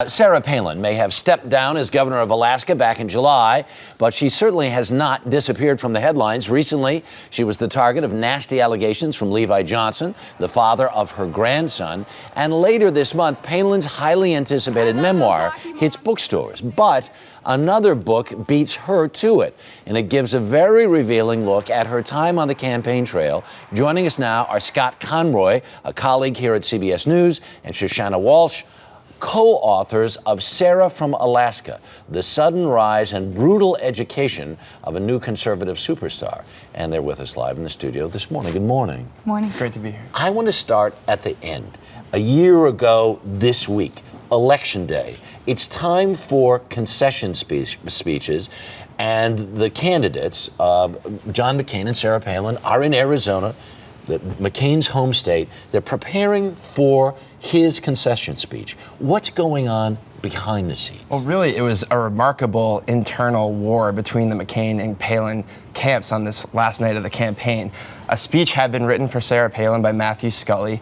Sarah Palin may have stepped down as governor of Alaska back in July, but she certainly has not disappeared from the headlines. Recently, she was the target of nasty allegations from Levi Johnson, the father of her grandson. And later this month, Palin's highly anticipated memoir hits bookstores. But another book beats her to it, and it gives a very revealing look at her time on the campaign trail. Joining us now are Scott Conroy, a colleague here at CBS News, and Shushannah Walshe, co-authors of Sarah from Alaska, The Sudden Rise and Brutal Education of a New Conservative Superstar. And they're with us live in the studio this morning. Good morning. Morning. Great to be here. I want to start at the end. A year ago this week, Election Day, it's time for concession speeches, and the candidates, John McCain and Sarah Palin, are in Arizona, McCain's home state. They're preparing for his concession speech. What's going on behind the scenes? Well, really, it was a remarkable internal war between the McCain and Palin camps on this last night of the campaign. A speech had been written for Sarah Palin by Matthew Scully.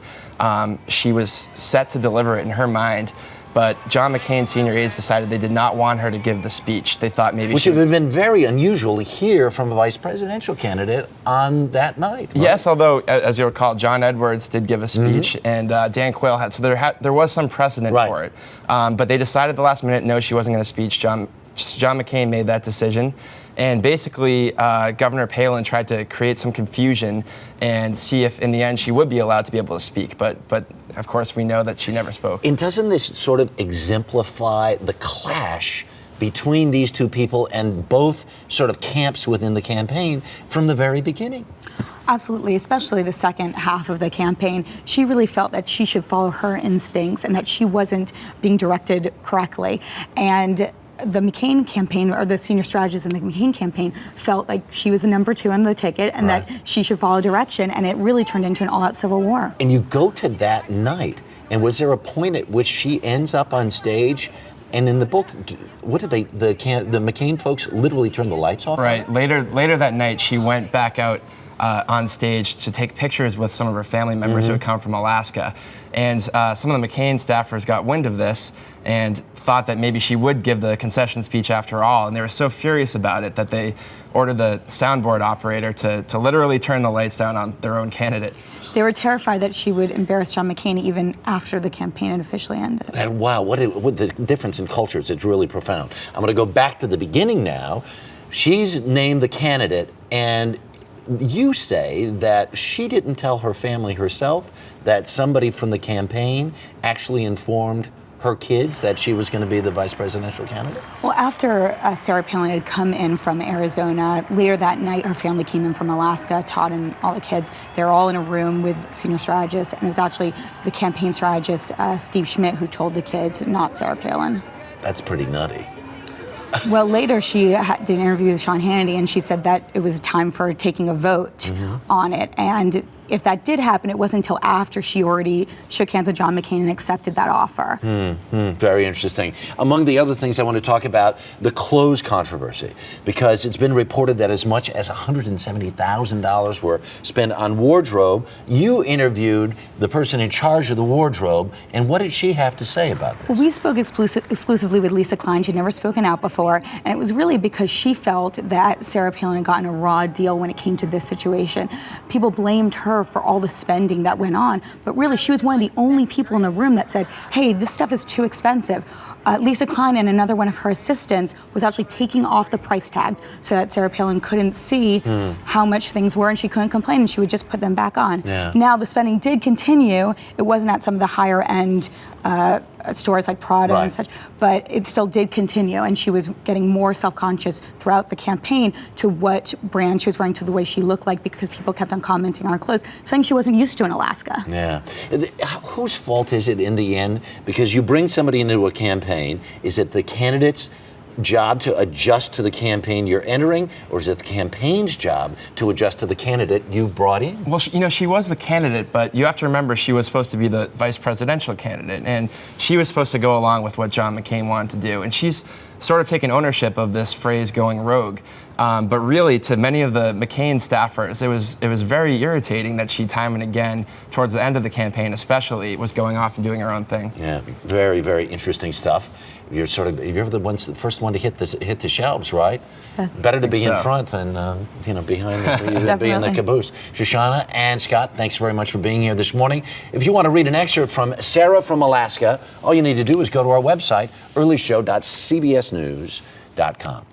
She was set to deliver it in her mind, but John McCain's senior aides decided they did not want her to give the speech. They thought maybe Which would have been very unusual to hear from a vice presidential candidate on that night. Right? Yes, although, as you'll recall, John Edwards did give a speech, and Dan Quayle had, so there was some precedent for it. But they decided at the last minute, no, she wasn't going to speech. John McCain made that decision. And basically, Governor Palin tried to create some confusion and see if, in the end, she would be allowed to be able to speak. But of course, we know that she never spoke. And doesn't this sort of exemplify the clash between these two people and both sort of camps within the campaign from the very beginning? Absolutely, especially the second half of the campaign. She really felt that she should follow her instincts and that she wasn't being directed correctly. And the McCain campaign, or the senior strategist in the McCain campaign, felt like she was the number two on the ticket and that she should follow direction, and it really turned into an all-out civil war. And you go to that night, and was there a point at which she ends up on stage? And in the book, what did the McCain folks literally turn the lights off? Right. Later that night, she went back out on stage to take pictures with some of her family members who had come from Alaska. And some of the McCain staffers got wind of this and thought that maybe she would give the concession speech after all. And they were so furious about it that they ordered the soundboard operator to literally turn the lights down on their own candidate. They were terrified that she would embarrass John McCain even after the campaign had officially ended. And wow, what the difference in cultures is really profound. I'm going to go back to the beginning now. She's named the candidate, and you say that she didn't tell her family herself, that somebody from the campaign actually informed her kids that she was going to be the vice presidential candidate? Well, after Sarah Palin had come in from Arizona, later that night her family came in from Alaska, Todd and all the kids. They were all in a room with senior strategists, and it was actually the campaign strategist, Steve Schmidt, who told the kids, not Sarah Palin. That's pretty nutty. Well, later she did an interview with Sean Hannity, and she said that it was time for taking a vote on it. And if that did happen, it wasn't until after she already shook hands with John McCain and accepted that offer. Very interesting. Among the other things I want to talk about, the clothes controversy, because it's been reported that as much as $170,000 were spent on wardrobe. You interviewed the person in charge of the wardrobe, and what did she have to say about this? Well, we spoke exclusively with Lisa Klein. She'd never spoken out before, and it was really because she felt that Sarah Palin had gotten a raw deal when it came to this situation. People blamed her for all the spending that went on, but really she was one of the only people in the room that said, hey, this stuff is too expensive. Lisa Klein and another one of her assistants was actually taking off the price tags so that Sarah Palin couldn't see how much things were, and she couldn't complain, and she would just put them back on. Now the spending did continue. It wasn't at some of the higher end stores like Prada and such, but it still did continue, and she was getting more self-conscious throughout the campaign to what brand she was wearing, to the way she looked like, because people kept on commenting on her clothes, something she wasn't used to in Alaska. Yeah. Whose fault is it in the end? Because you bring somebody into a campaign, is it the candidate's job to adjust to the campaign you're entering, or is it the campaign's job to adjust to the candidate you've brought in? Well, she was the candidate, but you have to remember she was supposed to be the vice presidential candidate, and she was supposed to go along with what John McCain wanted to do. And she's sort of taken ownership of this phrase going rogue. But really, to many of the McCain staffers, it was very irritating that she time and again, towards the end of the campaign especially, was going off and doing her own thing. Yeah, very, very interesting stuff. You're the first one to hit the shelves, right? Yes. Better to be in front than behind be in the caboose. Shushannah and Scott, thanks very much for being here this morning. If you want to read an excerpt from Sarah from Alaska, all you need to do is go to our website, earlyshow.cbsnews.com.